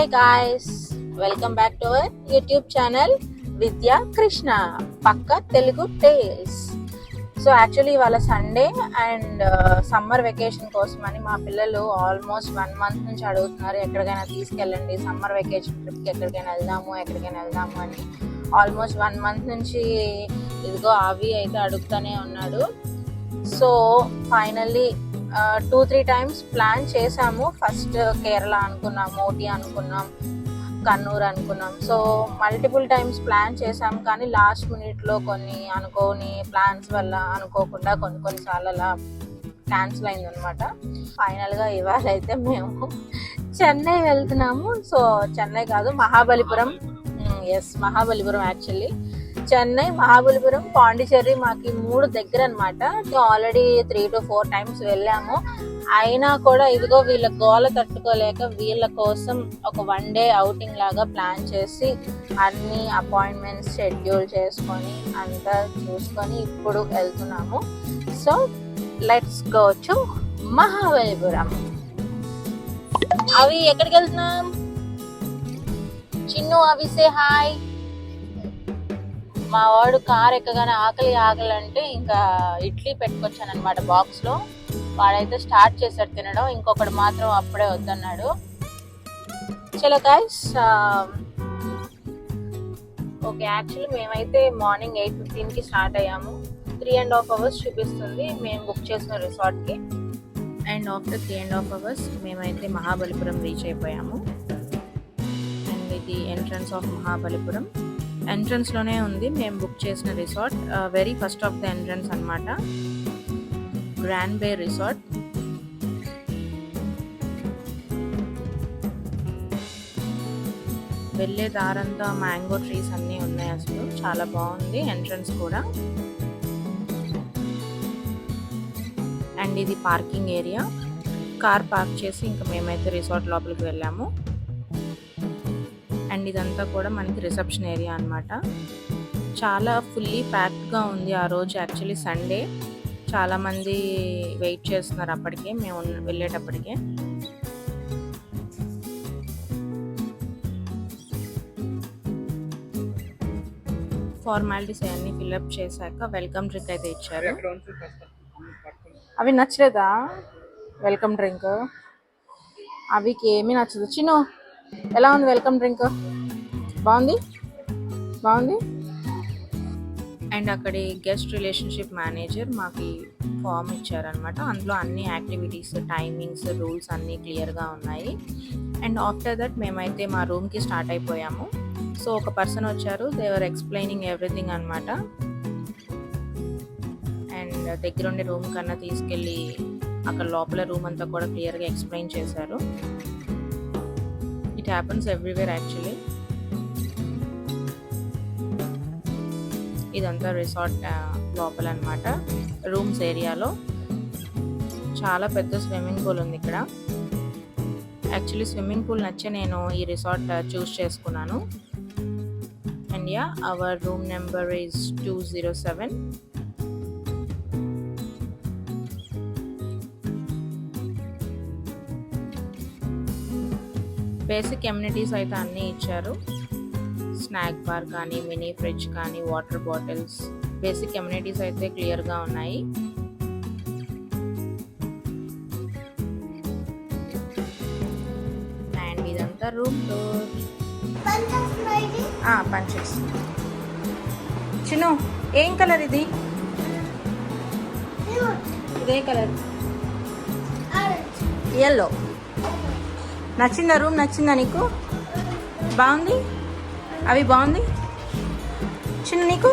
Hey guys, welcome back to our YouTube channel Vidya Krishna Pakka Telugu Tales. So actually ఇవాళ Sunday and summer vacation కోసమని మా పిల్లలు almost 1 month నుంచి అడుగుతున్నారు, ఎక్కడికైనా తీసుకెళ్ళండి, సమ్మర్ వెకేషన్ ట్రిప్కి ఎక్కడికైనా వెళ్దాము అని. ఆల్మోస్ట్ 1 month నుంచి ఇదిగో అవి అయితే అడుగుతూనే ఉన్నాడు. సో ఫైనల్లీ 2-3 times ప్లాన్ చేసాము. ఫస్ట్ కేరళ అనుకున్నాం, ఊటీ అనుకున్నాం, కన్నూర్ అనుకున్నాం. సో మల్టిపుల్ టైమ్స్ ప్లాన్ చేసాం, కానీ లాస్ట్ మినిట్లో కొన్ని అనుకోని ప్లాన్స్ వల్ల అనుకోకుండా కొన్నిసార్లు అలా క్యాన్సిల్ అయిందనమాట. ఫైనల్గా ఇవాళ అయితే మేము చెన్నై వెళ్తున్నాము. సో చెన్నై కాదు, మహాబలిపురం. మహాబలిపురం యాక్చువల్లీ చెన్నై, మహాబలిపురం, పాండిచ్చేరి మాకు 3 దగ్గర అనమాట. ఆల్రెడీ 3 to 4 times వెళ్ళాము. అయినా కూడా ఇదిగో వీళ్ళ గోల తట్టుకోలేక వీళ్ళ కోసం ఒక 1 day outing లాగా ప్లాన్ చేసి అన్ని అపాయింట్మెంట్స్ షెడ్యూల్ చేసుకొని అంతా చూసుకొని ఇప్పుడు వెళ్తున్నాము. So let's go to Mahabalipuram. అవి ఎక్కడికి వెళ్తున్నాం? చిన్ను, అవి సే హాయ్. మా వాడు కార్ ఎక్కగానే ఆకలి అంటే ఇంకా ఇడ్లీ పెట్టుకొచ్చాను అనమాట బాక్స్లో. వాడైతే స్టార్ట్ చేశాడు తినడం, ఇంకొకటి మాత్రం అప్పుడే వద్దన్నాడు. చలో గైస్, ఓకే. యాక్చువల్లీ మేమైతే మార్నింగ్ 8:15కి స్టార్ట్ అయ్యాము. 3.5 hours చూపిస్తుంది మేము బుక్ చేసిన రిసార్ట్కి. అండ్ ఆఫ్టర్ 3.5 hours మేమైతే మహాబలిపురం రీచ్ అయిపోయాము. అండ్ ఇది ఎంట్రన్స్ ఆఫ్ మహాబలిపురం. ఎంట్రన్స్లోనే ఉంది మేము బుక్ చేసిన resort. Very first of the entrance అనమాట, గ్రాండ్ బే రిసార్ట్. వెళ్ళే దారంతా మ్యాంగో ట్రీస్ అన్నీ ఉన్నాయి, అసలు చాలా బాగుంది ఎంట్రన్స్ కూడా. అండ్ ఇది పార్కింగ్ ఏరియా. కార్ పార్క్ చేసి ఇంకా మేమైతే రిసార్ట్ లోపలికి వెళ్ళాము. అండ్ ఇదంతా కూడా మనకి రిసెప్షన్ ఏరియా అనమాట. చాలా ఫుల్లీ ప్యాక్డ్గా ఉంది ఆ రోజు. యాక్చువల్లీ సండే, చాలామంది వెయిట్ చేస్తున్నారు అప్పటికే, మేము వెళ్ళేటప్పటికే. ఫార్మాలిటీస్ అవన్నీ ఫిల్అప్ చేశాక వెల్కమ్ డ్రింక్ అయితే ఇచ్చారు. అవి నచ్చలేదా వెల్కమ్ డ్రింక్? అవికి ఏమీ నచ్చదు. చిన్ను, ఎలా ఉంది వెల్కమ్ డ్రింక్? బాగుంది. అండ్ అక్కడి గెస్ట్ రిలేషన్షిప్ మేనేజర్ మాకు ఫామ్ ఇచ్చారనమాట. అందులో అన్ని యాక్టివిటీస్, టైమింగ్స్, రూల్స్ అన్నీ క్లియర్గా ఉన్నాయి. అండ్ ఆఫ్టర్ దట్ మేమైతే మా రూమ్కి స్టార్ట్ అయిపోయాము. సో ఒక పర్సన్ వచ్చారు, దేవర్ ఎక్స్ప్లెయినింగ్ ఎవ్రీథింగ్ అనమాట. అండ్ దగ్గరుండే రూమ్ కన్నా తీసుకెళ్ళి అక్కడ లోపల రూమ్ అంతా కూడా క్లియర్గా ఎక్స్ప్లెయిన్ చేశారు. It happens everywhere actually. ఇదంతా రిసార్ట్ లోపల అనమాట, రూమ్స్ ఏరియాలో. చాలా పెద్ద స్విమ్మింగ్ పూల్ ఉంది ఇక్కడ. యాక్చువల్లీ స్విమ్మింగ్ పూల్ నచ్చే నేను ఈ రిసార్ట్ చూస్ చేసుకున్నాను. And yeah, our room number is 207. Basic amenities అయితే అన్నీ ఇచ్చారు. స్నాక్ బార్ కానీ, మినీ ఫ్రిడ్జ్ కానీ, వాటర్ బాటిల్స్, బేసిక్ ఎమ్యూనిటీస్ అయితే క్లియర్గా ఉన్నాయి. అండ్ ఇదంతా రూమ్ టూర్. పంచెస్. చిన్ను, ఏం కలర్ ఇది? ఇదే కలర్, ఎల్లో. నచ్చిందా రూమ్? నచ్చిందా నీకు? బాగుంది. అవి బాగుంది చిన్న నీకు?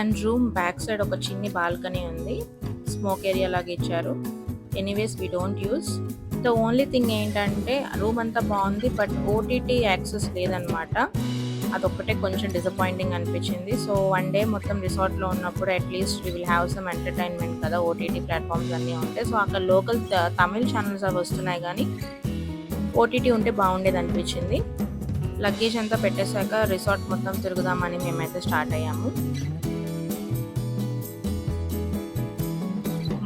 అండ్ రూమ్ బ్యాక్ సైడ్ ఒక చిన్ని బాల్కనీ ఉంది, స్మోక్ ఏరియా లాగా ఇచ్చారు. Anyways we don't use. The only thing ఏంటంటే రూమ్ అంతా బాగుంది, బట్ ఓటీటీ యాక్సెస్ లేదనమాట. అదొక్కటే కొంచెం డిసప్పాయింటింగ్ అనిపించింది. సో 1 day మొత్తం రిసార్ట్లో ఉన్నప్పుడు at least we will have some entertainment కదా, ఓటీటీ ప్లాట్ఫామ్స్ అన్నీ ఉంటాయి. సో అక్కడ లోకల్ తమిళ్ ఛానల్స్ అవి వస్తున్నాయి, కానీ ఓటీటీ ఉంటే బాగుండేది అనిపించింది. లగేజ్ అంతా పెట్టేశాక రిసార్ట్ మొత్తం తిరుగుదామని మేమైతే స్టార్ట్ అయ్యాము.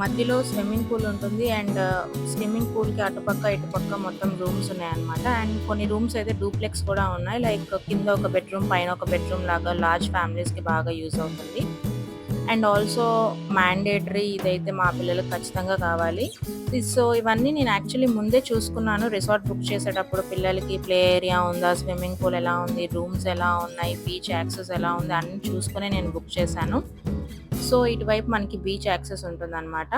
మధ్యలో స్విమ్మింగ్ పూల్ ఉంటుంది అండ్ స్విమ్మింగ్ పూల్కి అటుపక్క ఇటుపక్క మొత్తం రూమ్స్ ఉన్నాయన్నమాట. అండ్ కొన్ని రూమ్స్ అయితే డూప్లెక్స్ కూడా ఉన్నాయి. లైక్ కింద ఒక బెడ్రూమ్ పైన ఒక బెడ్రూమ్ లాగా లార్జ్ ఫ్యామిలీస్కి బాగా యూజ్ అవుతుంది. అండ్ ఆల్సో మ్యాండేటరీ ఇదైతే మా పిల్లలకు ఖచ్చితంగా కావాలి. సో ఇవన్నీ నేను యాక్చువల్లీ ముందే చూసుకున్నాను రిసార్ట్ బుక్ చేసేటప్పుడు. పిల్లలకి ప్లే ఏరియా ఉందా, స్విమ్మింగ్ పూల్ ఎలా ఉంది, రూమ్స్ ఎలా ఉన్నాయి, బీచ్ యాక్సెస్ ఎలా ఉంది అన్నీ చూసుకుని నేను బుక్ చేశాను. సో ఇటువైపు మనకి బీచ్ యాక్సెస్ ఉంటుందన్నమాట.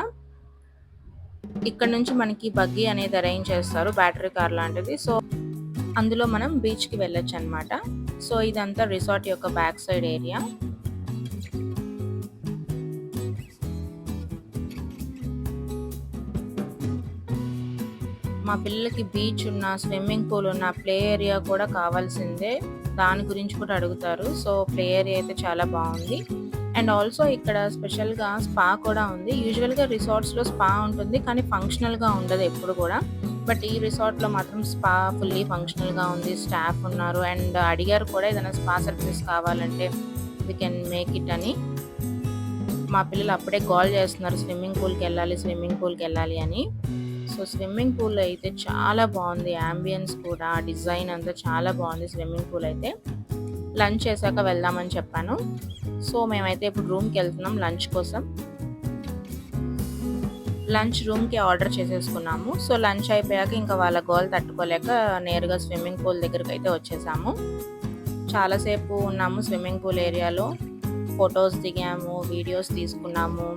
ఇక్కడ నుంచి మనకి బగ్గీ అనేది అరేంజ్ చేస్తారు, బ్యాటరీ కార్ లాంటిది. సో అందులో మనం బీచ్కి వెళ్ళొచ్చు అనమాట. సో ఇదంతా రిసార్ట్ యొక్క బ్యాక్ సైడ్ ఏరియా. మా పిల్లలకి బీచ్ ఉన్న, స్విమ్మింగ్ పూల్ ఉన్న, ప్లే ఏరియా కూడా కావాల్సిందే. దాని గురించి కూడా అడుగుతారు. సో ప్లే ఏరియా అయితే చాలా బాగుంది. అండ్ ఆల్సో ఇక్కడ స్పెషల్గా స్పా కూడా ఉంది. యూజువల్గా రిసార్ట్స్లో స్పా ఉంటుంది కానీ ఫంక్షనల్గా ఉండదు ఎప్పుడు కూడా. బట్ ఈ రిసార్ట్లో మాత్రం స్పా ఫుల్లీ ఫంక్షనల్గా ఉంది, స్టాఫ్ ఉన్నారు. అండ్ అడిగారు కూడా ఏదైనా స్పా సర్వీసెస్ కావాలంటే వీ కెన్ మేక్ ఇట్ అని. మా పిల్లలు అప్పుడే కాల్ చేస్తున్నారు స్విమ్మింగ్ పూల్కి వెళ్ళాలి అని. సో స్విమ్మింగ్ పూల్ అయితే చాలా బాగుంది, యాంబియన్స్ కూడా, డిజైన్ అంతా చాలా బాగుంది స్విమ్మింగ్ పూల్ అయితే. లంచ్ చేశాక వెళ్దామని చెప్పాను. సో మేమైతే ఇప్పుడు రూమ్కి వెళ్తున్నాం లంచ్ కోసం. లంచ్ రూమ్కి ఆర్డర్ చేసేసుకున్నాము. సో లంచ్ అయిపోయాక ఇంకా వాళ్ళ గోల్ తట్టుకోలేక నేరుగా స్విమ్మింగ్ పూల్ దగ్గరికి అయితే వచ్చేసాము. చాలాసేపు ఉన్నాము స్విమ్మింగ్ పూల్ ఏరియాలో, ఫొటోస్ దిగాము, వీడియోస్ తీసుకున్నాము.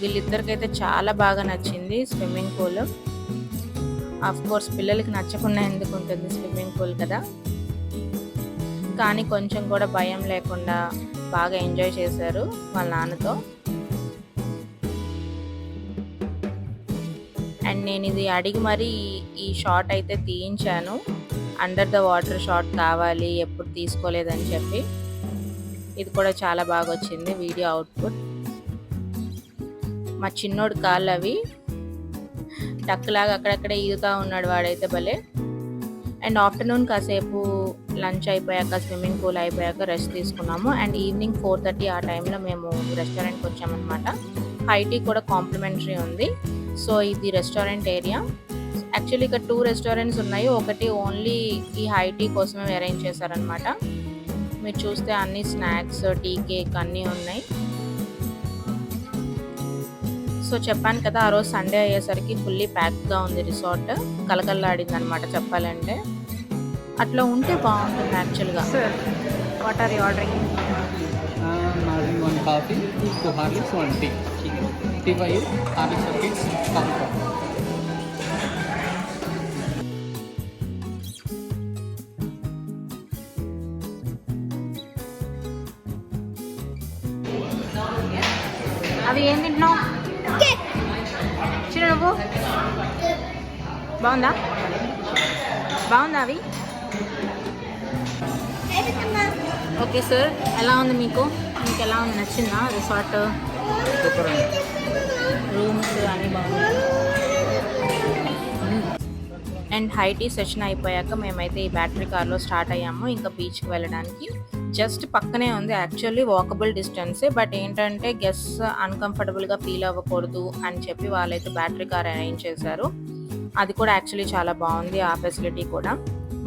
వీళ్ళిద్దరికైతే చాలా బాగా నచ్చింది స్విమ్మింగ్ పూల్. ఆఫ్ కోర్స్ పిల్లలకి నచ్చకుండా ఎందుకు ఉంటుంది, స్విమ్మింగ్ పూల్ కదా. కానీ కొంచెం కూడా భయం లేకుండా బాగా ఎంజాయ్ చేశారు వాళ్ళ నాన్నతో. అండ్ నేను ఇది అడిగి మరీ ఈ షాట్ అయితే తీయించాను. అండర్ ద వాటర్ షాట్ కావాలి, ఎప్పుడు తీసుకోలేదని చెప్పి. ఇది కూడా చాలా బాగా వచ్చింది వీడియో అవుట్పుట్. మా చిన్నోడు కాళ్ళు అవి టక్కులాగా అక్కడక్కడే ఈదుతూ ఉన్నాడు వాడైతే భలే. అండ్ ఆఫ్టర్నూన్ కాసేపు లంచ్ అయిపోయాక, స్విమ్మింగ్ పూల్ అయిపోయాక రెస్ట్ తీసుకున్నాము. అండ్ ఈవినింగ్ 4:30 ఆ టైంలో మేము రెస్టారెంట్కి వచ్చామన్నమాట. హై టీ కూడా కాంప్లిమెంటరీ ఉంది. సో ఇది రెస్టారెంట్ ఏరియా. యాక్చువల్లీ ఇక్కడ 2 రెస్టారెంట్స్ ఉన్నాయి. ఒకటి ఓన్లీ ఈ హై టీ కోసమే అరేంజ్ చేశారనమాట. మీరు చూస్తే అన్ని స్నాక్స్, టీ, కేక్ అన్నీ ఉన్నాయి. సో చెప్పాను కదా, ఆ రోజు సండే అయ్యేసరికి ఫుల్లీ ప్యాక్గా ఉంది రిసార్ట్. కలకల్లాడింది అనమాట చెప్పాలంటే. అట్లా ఉంటే బాగుంటుంది యాక్చువల్గా. What are you ordering? Ordering 1 coffee, 2 Horlicks, 1 tea. Tea for you, Horlicks for kids, coffee for me. అవి ఏం తింటున్నావు చిన్న నువ్వు? బాగుందా అవి? ఓకే సార్, ఎలా ఉంది మీకు ఎలా ఉంది, నచ్చిందా రిసార్ట్? రూమ్స్ అన్నీ బాగున్నాయి. అండ్ హై టీ సెషన్ అయిపోయాక మేమైతే ఈ బ్యాటరీ కార్లో స్టార్ట్ అయ్యాము ఇంకా బీచ్కి వెళ్ళడానికి. జస్ట్ పక్కనే ఉంది, యాక్చువల్లీ వాకబుల్ డిస్టెన్సే. బట్ ఏంటంటే గెస్ట్స్ అన్కంఫర్టబుల్గా ఫీల్ అవ్వకూడదు అని చెప్పి వాళ్ళైతే బ్యాటరీ కార్ అరేంజ్ చేశారు. అది కూడా యాక్చువల్లీ చాలా బాగుంది ఆ ఫెసిలిటీ కూడా.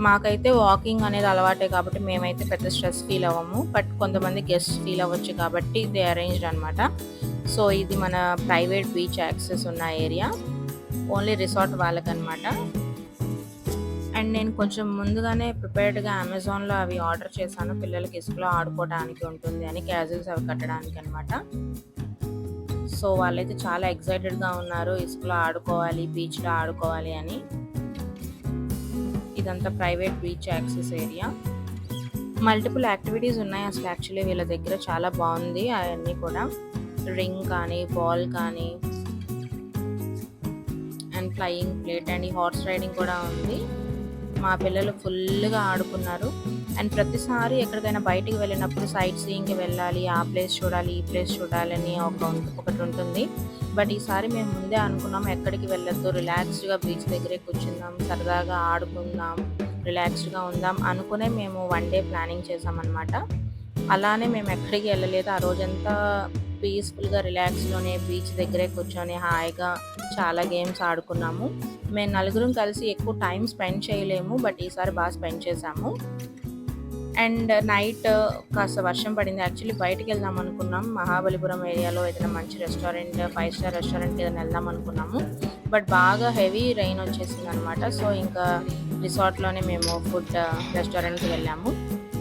మాకైతే వాకింగ్ అనేది అలవాటే కాబట్టి మేమైతే పెద్ద స్ట్రెస్ ఫీల్ అవ్వము. బట్ కొంతమంది గెస్ట్ ఫీల్ అవ్వచ్చు కాబట్టి ఇది అరేంజ్డ్ అనమాట. సో ఇది మన ప్రైవేట్ బీచ్ యాక్సెస్ ఉన్న ఏరియా, ఓన్లీ రిసార్ట్ వాళ్ళకనమాట. అండ్ నేను కొంచెం ముందుగానే ప్రిపేర్డ్గా అమెజాన్లో అవి ఆర్డర్ చేశాను, పిల్లలకి ఇసుకలో ఆడుకోవడానికి ఉంటుంది అని, క్యాజువల్స్ అవి కట్టడానికి అనమాట. సో వాళ్ళైతే చాలా ఎక్సైటెడ్గా ఉన్నారు, ఇసుకలో ఆడుకోవాలి, బీచ్లో ఆడుకోవాలి అని. ఇదంతా private beach access area. Multiple activities ఉన్నాయి అసలు యాక్చువల్లీ వీళ్ళ దగ్గర, చాలా బాగుంది అవన్నీ కూడా. రింగ్ కానీ, బాల్ కానీ, అండ్ ఫ్లయింగ్ ప్లేట్ అండ్ ఈ హార్స్ రైడింగ్ కూడా ఉంది. మా పిల్లలు ఫుల్గా ఆడుకున్నారు. అండ్ ప్రతిసారి ఎక్కడికైనా బయటికి వెళ్ళినప్పుడు సైట్ సీయింగ్కి వెళ్ళాలి, ఆ ప్లేస్ చూడాలి, ఈ ప్లేస్ చూడాలని ఒకటి ఉంటుంది. బట్ ఈసారి మేము ముందే అనుకున్నాం ఎక్కడికి వెళ్ళొద్దు, రిలాక్స్డ్గా బీచ్ దగ్గరే కూర్చుందాం, సరదాగా ఆడుకుందాం, రిలాక్స్డ్గా ఉందాం అనుకునే మేము 1 డే ప్లానింగ్ చేసామన్నమాట. అలానే మేము ఎక్కడికి వెళ్ళలేదు. ఆ రోజంతా పీస్ఫుల్గా రిలాక్స్లోనే బీచ్ దగ్గరే కూర్చొని హాయిగా చాలా గేమ్స్ ఆడుకున్నాము. మేము నలుగురం కలిసి ఎక్కువ టైం స్పెండ్ చేయలేము, బట్ ఈసారి బాగా స్పెండ్ చేసాము. అండ్ నైట్ కాస్త వర్షం పడింది. యాక్చువల్లీ బయటికి వెళ్దాం అనుకున్నాం, మహాబలిపురం ఏరియాలో ఏదైనా మంచి రెస్టారెంట్ 5 స్టార్ రెస్టారెంట్కి ఏదైనా వెళ్దాం అనుకున్నాము, బట్ బాగా హెవీ రెయిన్ వచ్చేసింది అనమాట. సో ఇంకా రిసార్ట్లోనే మేము ఫుడ్ రెస్టారెంట్కి వెళ్ళాము.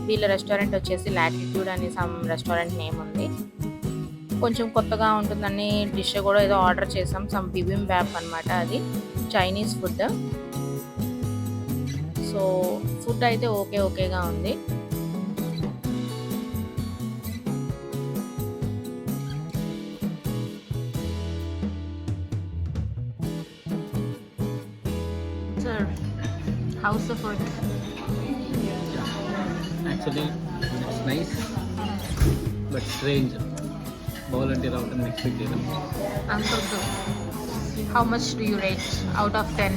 వీళ్ళ రెస్టారెంట్ వచ్చేసి లాటిట్యూడ్ అని సమ్ రెస్టారెంట్ నేమ్ ఉంది. కొంచెం కొత్తగా ఉంటుందని డిష్ కూడా ఏదో ఆర్డర్ చేసాం, సమ్ బిబింబాప్ అనమాట, అది చైనీస్ ఫుడ్. సో ఫుడ్ అయితే ఓకేగా ఉంది. Sir, how's the food? Actually, it's nice, but strange. Volunteer out and expect it. Uncle, how much do you rate out of 10?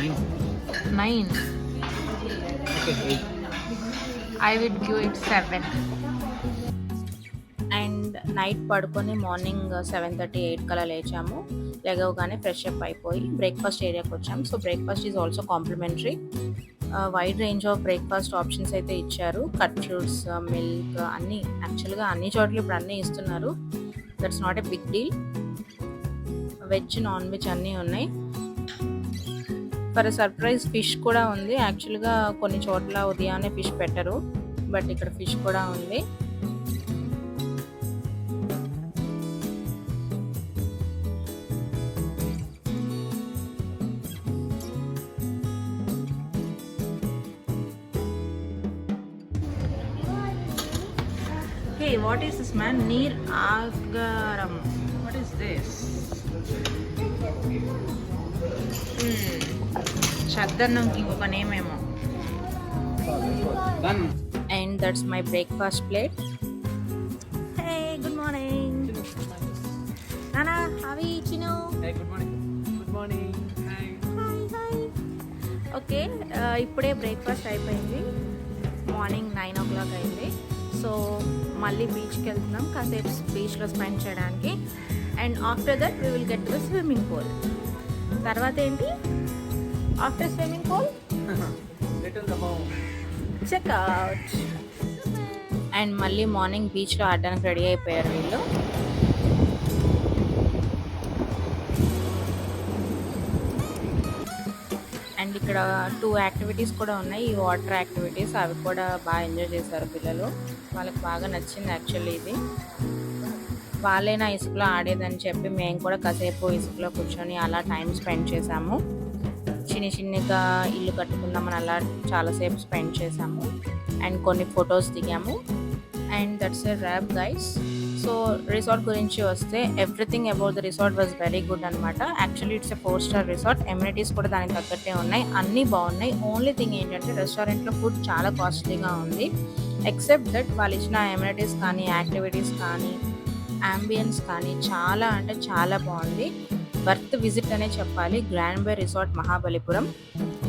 9. 9. Okay, 8. I would give it 7. And night పడుకొని morning 7:30, 8 కలా లేచాము. లేగవగానే fresh up అయిపోయి breakfast ఏరియాకి వచ్చాము. So breakfast is also complimentary. Wide range of breakfast options అయితే ఇచ్చారు. Cut fruits, milk, అన్నీ యాక్చువల్గా అన్ని చోట్ల ఇప్పుడు అన్నీ ఇస్తున్నారు. That's not a big deal. Veg, non veg అన్నీ ఉన్నాయి. ఫర్ సర్ప్రైజ్ ఫిష్ కూడా ఉంది. యాక్చువల్గా కొన్ని చోట్ల ఉదయాన్నే ఫిష్ పెట్టరు, బట్ ఇక్కడ ఫిష్ కూడా ఉంది. Hey, what is this, man? Neer Agaram. What is this? Chaddanamki inkoka name emo. Done. And that's my breakfast plate. Hey, good morning. Nana, how are you, Chinu? Hey, good morning. Good morning. Hi. Hi. Okay, ఇప్పుడే breakfast అయిపోయింది. Morning 9 o'clock అయింది. So మళ్ళీ బీచ్కి వెళ్తున్నాం, కాసేపు బీచ్లో spend చేయడానికి. And after that we will get to the swimming pool. తర్వాత ఏంటి after swimming pool? Return the home. Checkout. And మళ్ళీ మార్నింగ్ బీచ్లో ఆడడానికి రెడీ అయిపోయారు వీళ్ళు. అండ్ ఇక్కడ 2 యాక్టివిటీస్ కూడా ఉన్నాయి, ఈ వాటర్ యాక్టివిటీస్. అవి కూడా బాగా ఎంజాయ్ చేశారు పిల్లలు, వాళ్ళకి బాగా నచ్చింది యాక్చువల్లీ ఇది. వాళ్ళైనా ఇసుకలో ఆడేదని చెప్పి మేము కూడా కాసేపు ఇసుకలో కూర్చొని అలా టైం స్పెండ్ చేసాము. చిన్నగా ఇల్లు కట్టుకుందామని అలా చాలాసేపు స్పెండ్ చేసాము. అండ్ కొన్ని ఫొటోస్ దిగాము. And that's a wrap guys. So resort గురించి వస్తే everything about the resort was very good అనమాట. Actually it's a 4 star resort. Amenities కూడా దానికి తగ్గట్టే ఉన్నాయి, అన్నీ బాగున్నాయి. ఓన్లీ థింగ్ ఏంటంటే రెస్టారెంట్లో ఫుడ్ చాలా కాస్ట్లీగా ఉంది. ఎక్సెప్ట్ దట్ వాళ్ళు ఇచ్చిన ఎమ్యూనిటీస్ కానీ, యాక్టివిటీస్ కానీ, అంబియన్స్ కానీ చాలా అంటే చాలా బాగుంది. వర్త్ విజిట్ అనే చెప్పాలి grand bay resort Mahabalipuram.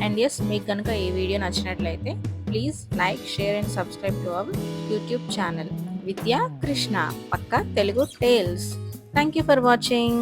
And yes, మీకు కనుక ఈ వీడియో నచ్చినట్లయితే please like, share and subscribe to our YouTube channel Vidya Krishna, Pakka Telugu tales. Thank you for watching.